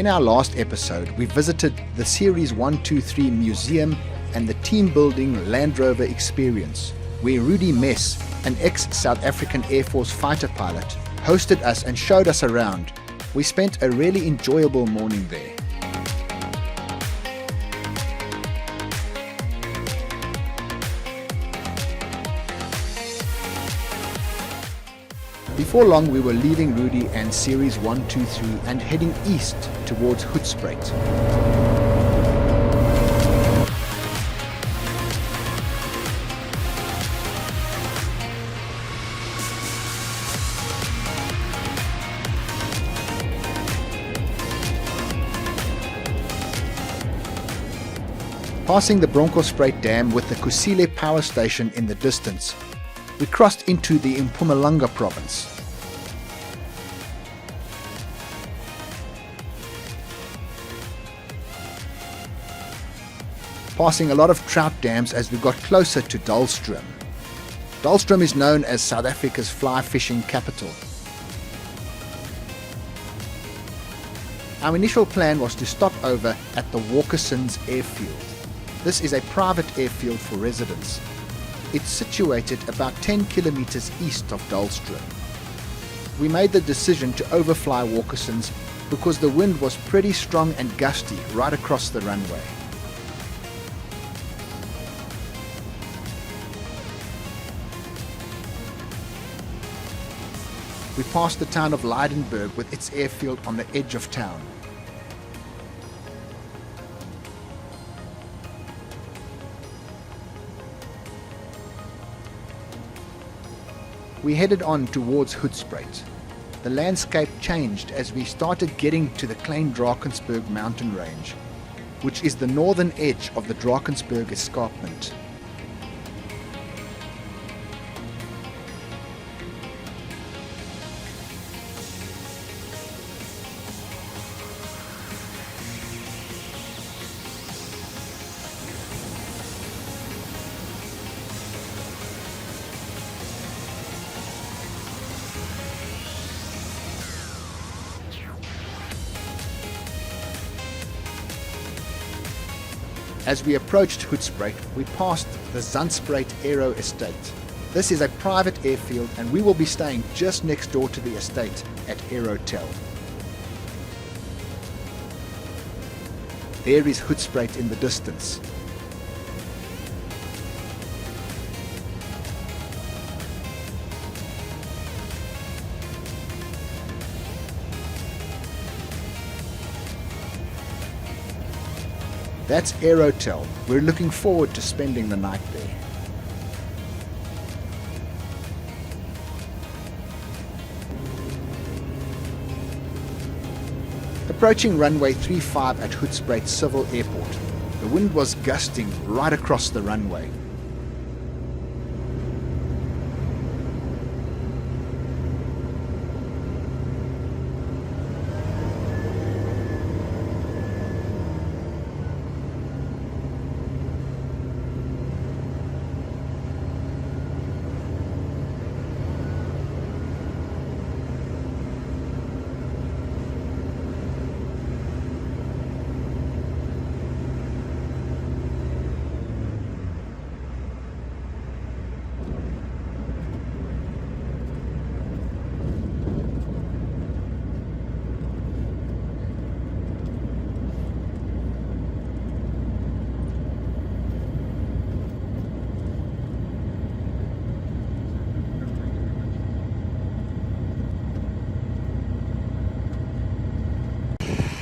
In our last episode, we visited the Series 123 Museum and the team-building Land Rover experience, where Rudy Mess, an ex-South African Air Force fighter pilot, hosted us and showed us around. We spent a really enjoyable morning there. Before long, we were leaving Rudy and Series 123 and heading east towards Hoedspruit. Passing the Bronkhorstspruit Dam with the Kusile power station in the distance, we crossed into the Mpumalanga province. Passing a lot of trout dams as we got closer to Dullstroom. Dullstroom is known as South Africa's fly fishing capital. Our initial plan was to stop over at the Walkersons airfield. This is a private airfield for residents. It's situated about 10 kilometers east of Dullstroom. We made the decision to overfly Walkersons because the wind was pretty strong and gusty right across the runway. We passed the town of Lydenburg with its airfield on the edge of town. We headed on towards Hoedspruit. The landscape changed as we started getting to the Klein Drakensberg mountain range, which is the northern edge of the Drakensberg escarpment. As we approached Hoedspruit, we passed the Zandspruit Aero Estate. This is a private airfield and we will be staying just next door to the estate at Aerotel. There is Hoedspruit in the distance. That's Aerotel. We're looking forward to spending the night there. Approaching runway 35 at Hoedspruit Civil Airport, the wind was gusting right across the runway.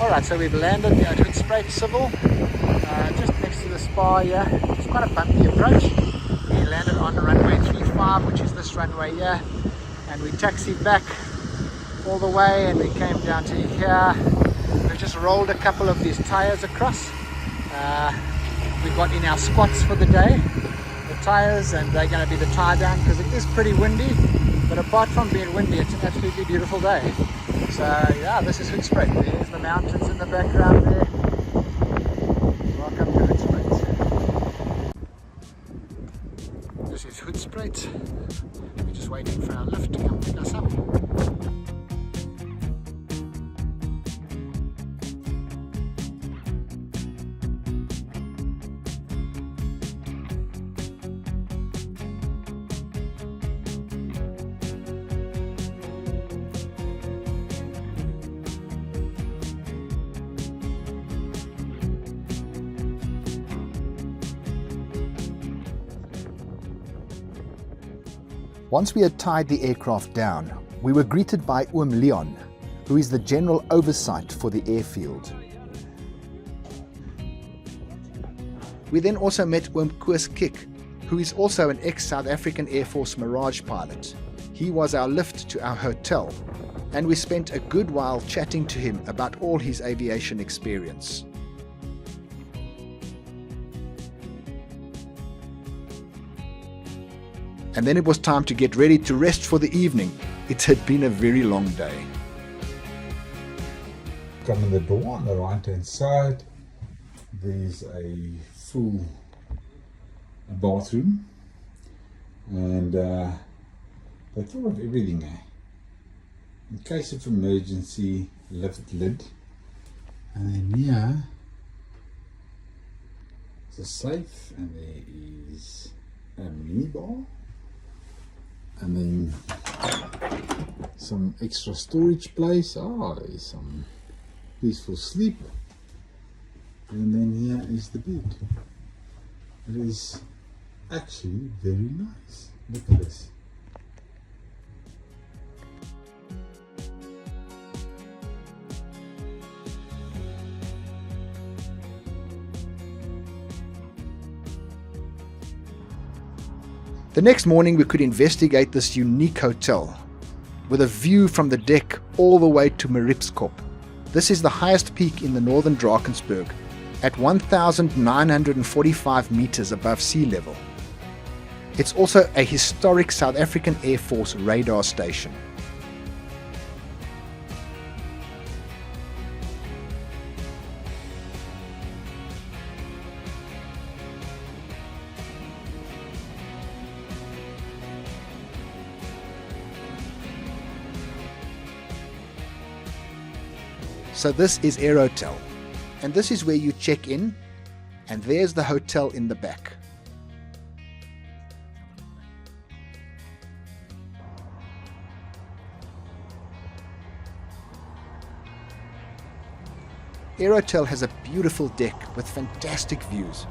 Alright, so we've landed at Hoedspruit Civil, just next to the spa here. It's quite a bumpy approach. We landed on runway 35, which is this runway here, and we taxied back all the way and we came down to here. We just rolled a couple of these tires across. We got in our squats for the day, the tires, and they're going to be the tie down because it is pretty windy, but apart from being windy, it's an absolutely beautiful day. So yeah, this is Hoedspruit. There's the mountains in the background there. Welcome to Hoedspruit. This is Hoedspruit. We're just waiting for our lift to come pick us up. Once we had tied the aircraft down, we were greeted by Leon, who is the general oversight for the airfield. We then also met Koos Kik, who is also an ex-South African Air Force Mirage pilot. He was our lift to our hotel, and we spent a good while chatting to him about all his aviation experience. And then it was time to get ready to rest for the evening. It had been a very long day. Come in the door on the right hand side, there's a full bathroom, and they thought of everything. In case of emergency, lift lid, and then here is a safe, and there is a mini bar, and then some extra storage place. There's some peaceful sleep, and then here is the bed. It is actually very nice. Look at this. The next morning we could investigate this unique hotel with a view from the deck all the way to Hoedspruit. This is the highest peak in the northern Drakensberg at 1,945 meters above sea level. It's also a historic South African Air Force radar station. So this is Aerotel, and this is where you check in, and there's the hotel in the back. Aerotel has a beautiful deck with fantastic views.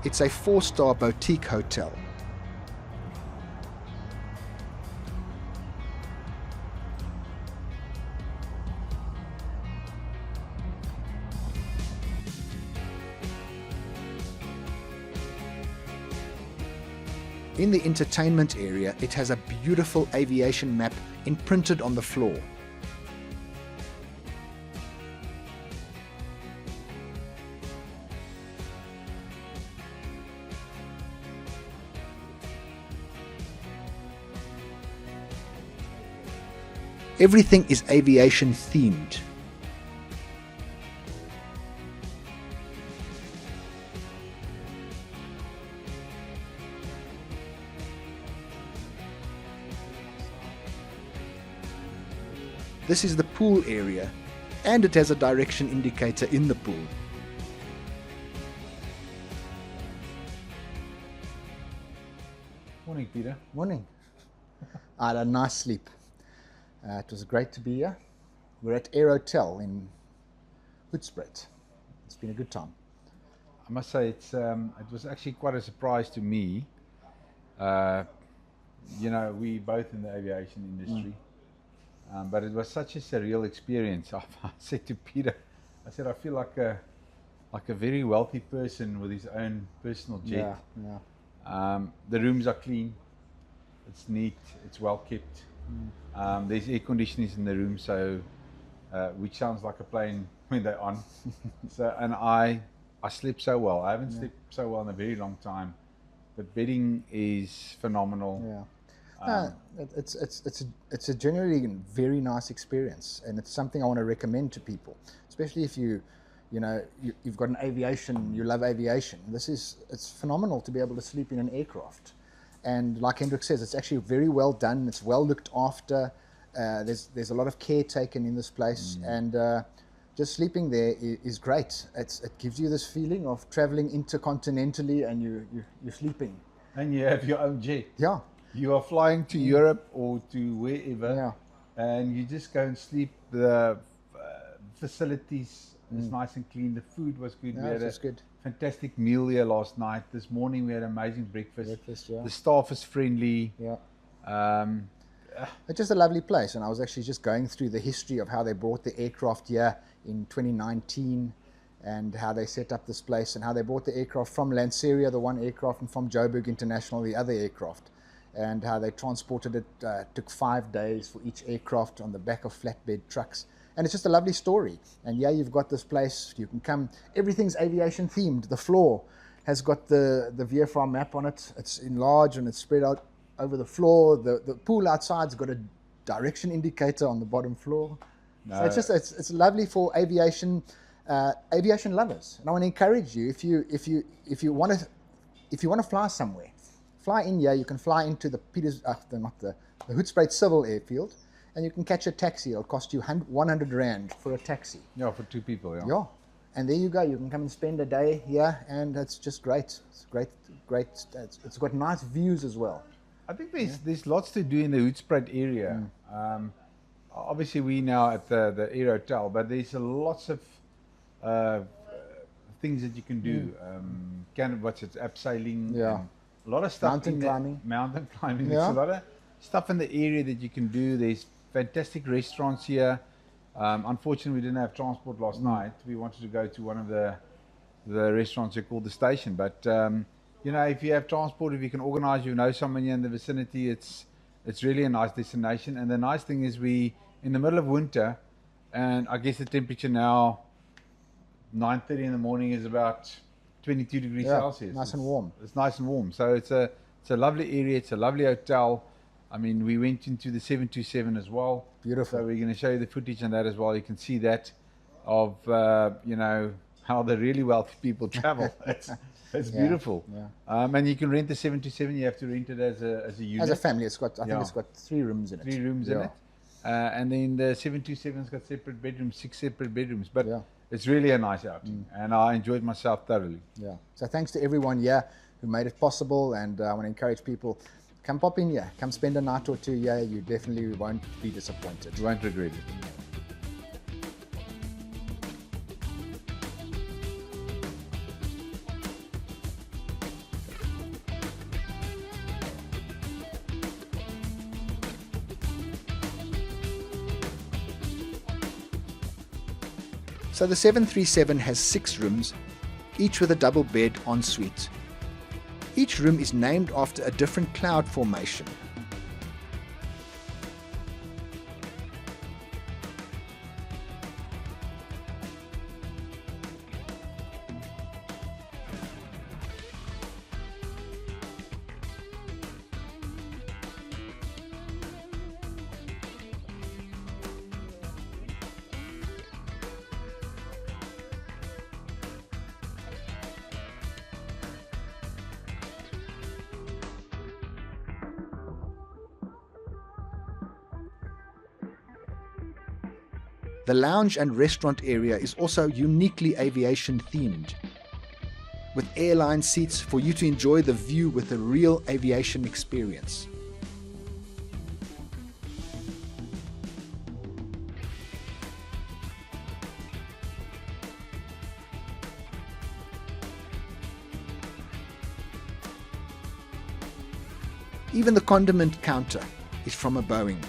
It's a 4-star boutique hotel. In the entertainment area, it has a beautiful aviation map imprinted on the floor. Everything is aviation themed. This is the pool area, and it has a direction indicator in the pool. Morning, Peter. Morning. I had a nice sleep. It was great to be here. We're at Aerotel in Hoedspruit. It's been a good time. I must say it was actually quite a surprise to me. We both in the aviation industry. But it was such a surreal experience. I said to Peter, I feel like a very wealthy person with his own personal jet. Yeah. The rooms are clean, it's neat, it's well kept. There's air conditioning in the room, so which sounds like a plane when they're on. And I slept so well. I haven't slept so well in a very long time. The bedding is phenomenal. Yeah. It's a generally very nice experience, and it's something I want to recommend to people, especially if you've got an aviation, you love aviation. It's phenomenal to be able to sleep in an aircraft, and like Hendrik says, it's actually very well done. It's well looked after. There's a lot of care taken in this place, and just sleeping there is great. It gives you this feeling of traveling intercontinentally, and you're sleeping. And you have your own jet. Yeah. You are flying to Europe or to wherever, and you just go and sleep. The facilities is nice and clean. The food was good. Yeah, we had a good. Fantastic meal here last night. This morning we had amazing breakfast. Yeah. The staff is friendly. Yeah. It's just a lovely place, and I was actually just going through the history of how they brought the aircraft here in 2019, and how they set up this place, and how they brought the aircraft from Lanseria, the one aircraft, and from Joburg International, the other aircraft, and how they transported it. Took 5 days for each aircraft on the back of flatbed trucks. And it's just a lovely story. And yeah, you've got this place, you can come, everything's aviation themed. The floor has got the VFR map on it. It's enlarged and it's spread out over the floor. The pool outside's got a direction indicator on the bottom floor. No. So it's just it's lovely for aviation lovers. And I want to encourage you, if you want to fly somewhere, fly in here. You can fly into the Hoedspruit Civil Airfield, and you can catch a taxi. It'll cost you 100 Rand for a taxi. Yeah, for 2 people. Yeah. Yeah. And there you go. You can come and spend a day here, and it's just great. It's great. It's got nice views as well. I think there's lots to do in the Hoedspruit area. Obviously, we now at the Aerotel, but there's lots of things that you can do. Abseiling. Yeah. A lot of stuff. Mountain climbing. Yeah. There's a lot of stuff in the area that you can do. There's fantastic restaurants here. Unfortunately, we didn't have transport last night. We wanted to go to one of the restaurants here called The Station. But, you know, if you have transport, if you can organize, you know someone here in the vicinity, it's really a nice destination. And the nice thing is we in the middle of winter, and I guess the temperature now, 9:30 in the morning, is about 22 degrees Celsius. Nice and warm. It's nice and warm. So it's a lovely area. It's a lovely hotel. I mean, we went into the 727 as well. Beautiful. So we're going to show you the footage on that as well. You can see that of, you know, how the really wealthy people travel. It's beautiful. Yeah. And you can rent the 727. You have to rent it as a unit. As a family. It's got, I think it's got 3 rooms in it. 3 rooms in it. And then the 727's got separate bedrooms, 6 separate bedrooms. But it's really a nice outing. And I enjoyed myself thoroughly. Yeah. So thanks to everyone here who made it possible. And I want to encourage people, come pop in here. Come spend a night or 2 here. You definitely won't be disappointed. You won't regret it. So the 737 has 6 rooms, each with a double bed en suite. Each room is named after a different cloud formation. The lounge and restaurant area is also uniquely aviation themed, with airline seats for you to enjoy the view with a real aviation experience. Even the condiment counter is from a Boeing.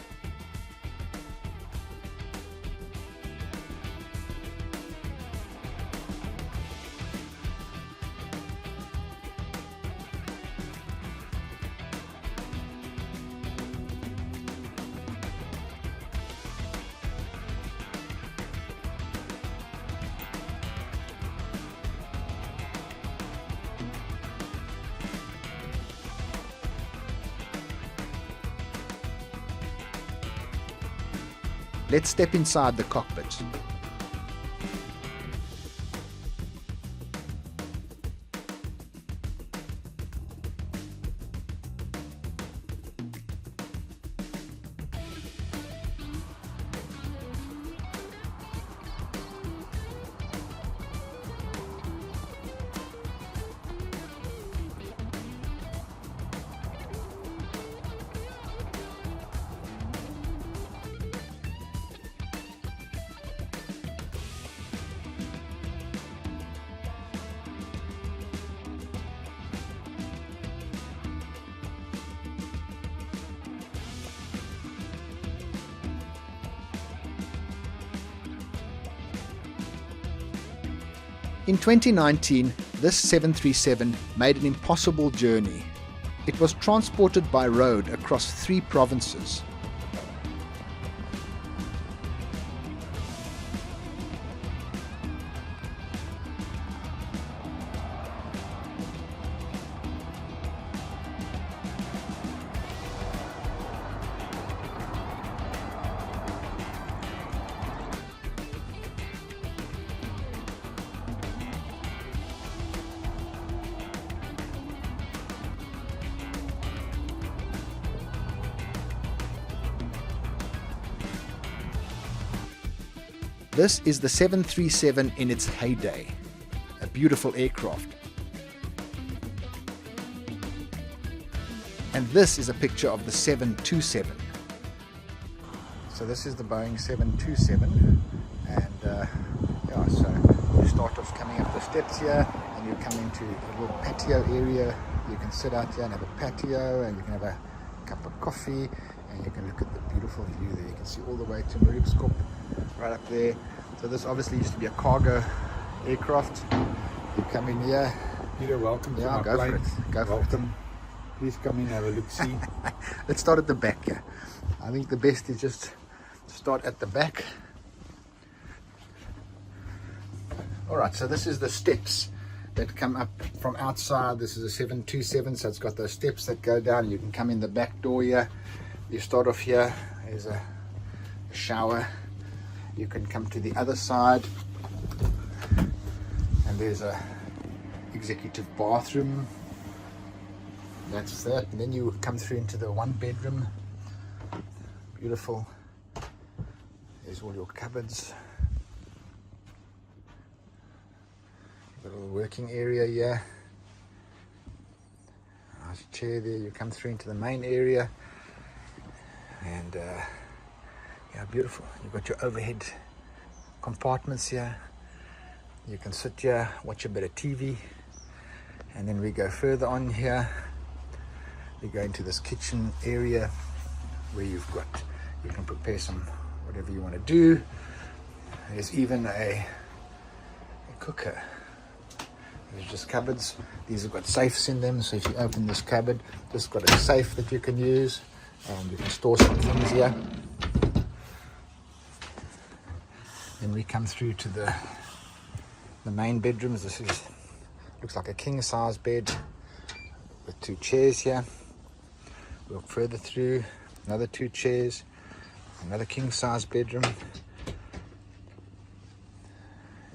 Let's step inside the cockpit. In 2019, this 737 made an impossible journey. It was transported by road across 3 provinces. This is the 737 in its heyday, a beautiful aircraft. And this is a picture of the 727. So this is the Boeing 727, and so you start off coming up the steps here, and you come into a little patio area. You can sit out here and have a patio, and you can have a cup of coffee, and you can look at the beautiful view there. You can see all the way to Hoedspruit, right up there. So this obviously used to be a cargo aircraft. You come in here. Peter, welcome to my go plane. for it. Go Welcome. for it. Please come in, have a look-see. Let's start at the back here. I think the best is just start at the back. Alright, so this is the steps that come up from outside. This is a 727, so it's got those steps that go down. You can come in the back door here. You start off here. There's a shower. You can come to the other side, and there's a executive bathroom. That's that. And then you come through into the 1 bedroom. Beautiful. There's all your cupboards. Got a little working area here. Nice chair there. You come through into the main area, and yeah, beautiful. You've got your overhead compartments here. You can sit here, watch a bit of TV, and then we go further on here. We go into this kitchen area where you can prepare some whatever you want to do. There's even a cooker. There's just cupboards. These have got safes in them, so if you open this cupboard, this has got a safe that you can use, and you can store some things here. Then we come through to the main bedrooms. This looks like a king size bed with 2 chairs here. Walk further through, another 2 chairs, another king size bedroom,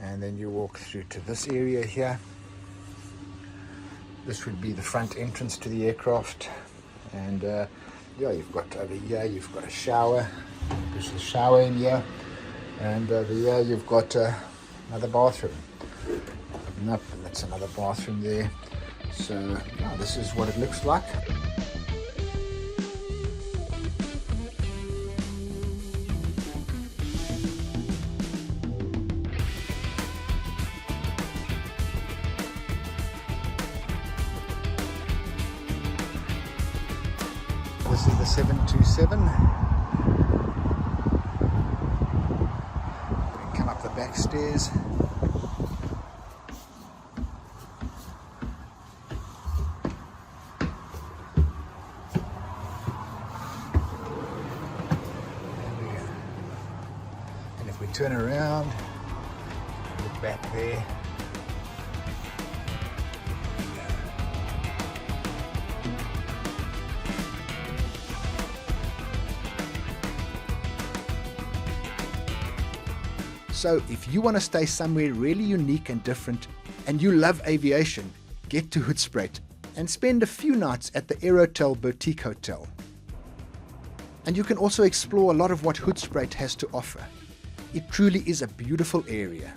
and then you walk through to this area here. This would be the front entrance to the aircraft, and yeah, you've got over here, you've got a shower. There's a shower in here. And over here you've got another bathroom. Open up, and that's another bathroom there. So yeah, this is what it looks like. This is the 727. Back stairs. And if we turn around, look back there. So if you want to stay somewhere really unique and different, and you love aviation, get to Hoedspruit and spend a few nights at the Aerotel boutique hotel. And you can also explore a lot of what Hoedspruit has to offer. It truly is a beautiful area.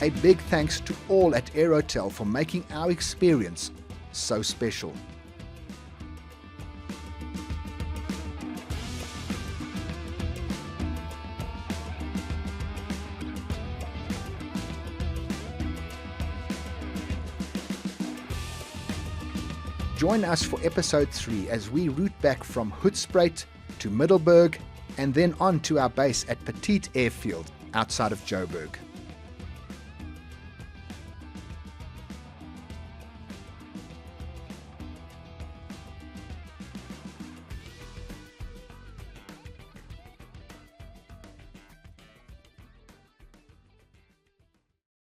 A big thanks to all at Aerotel for making our experience so special. Join us for episode 3 as we route back from Hoedspruit to Middelburg and then on to our base at Petit Airfield outside of Joburg.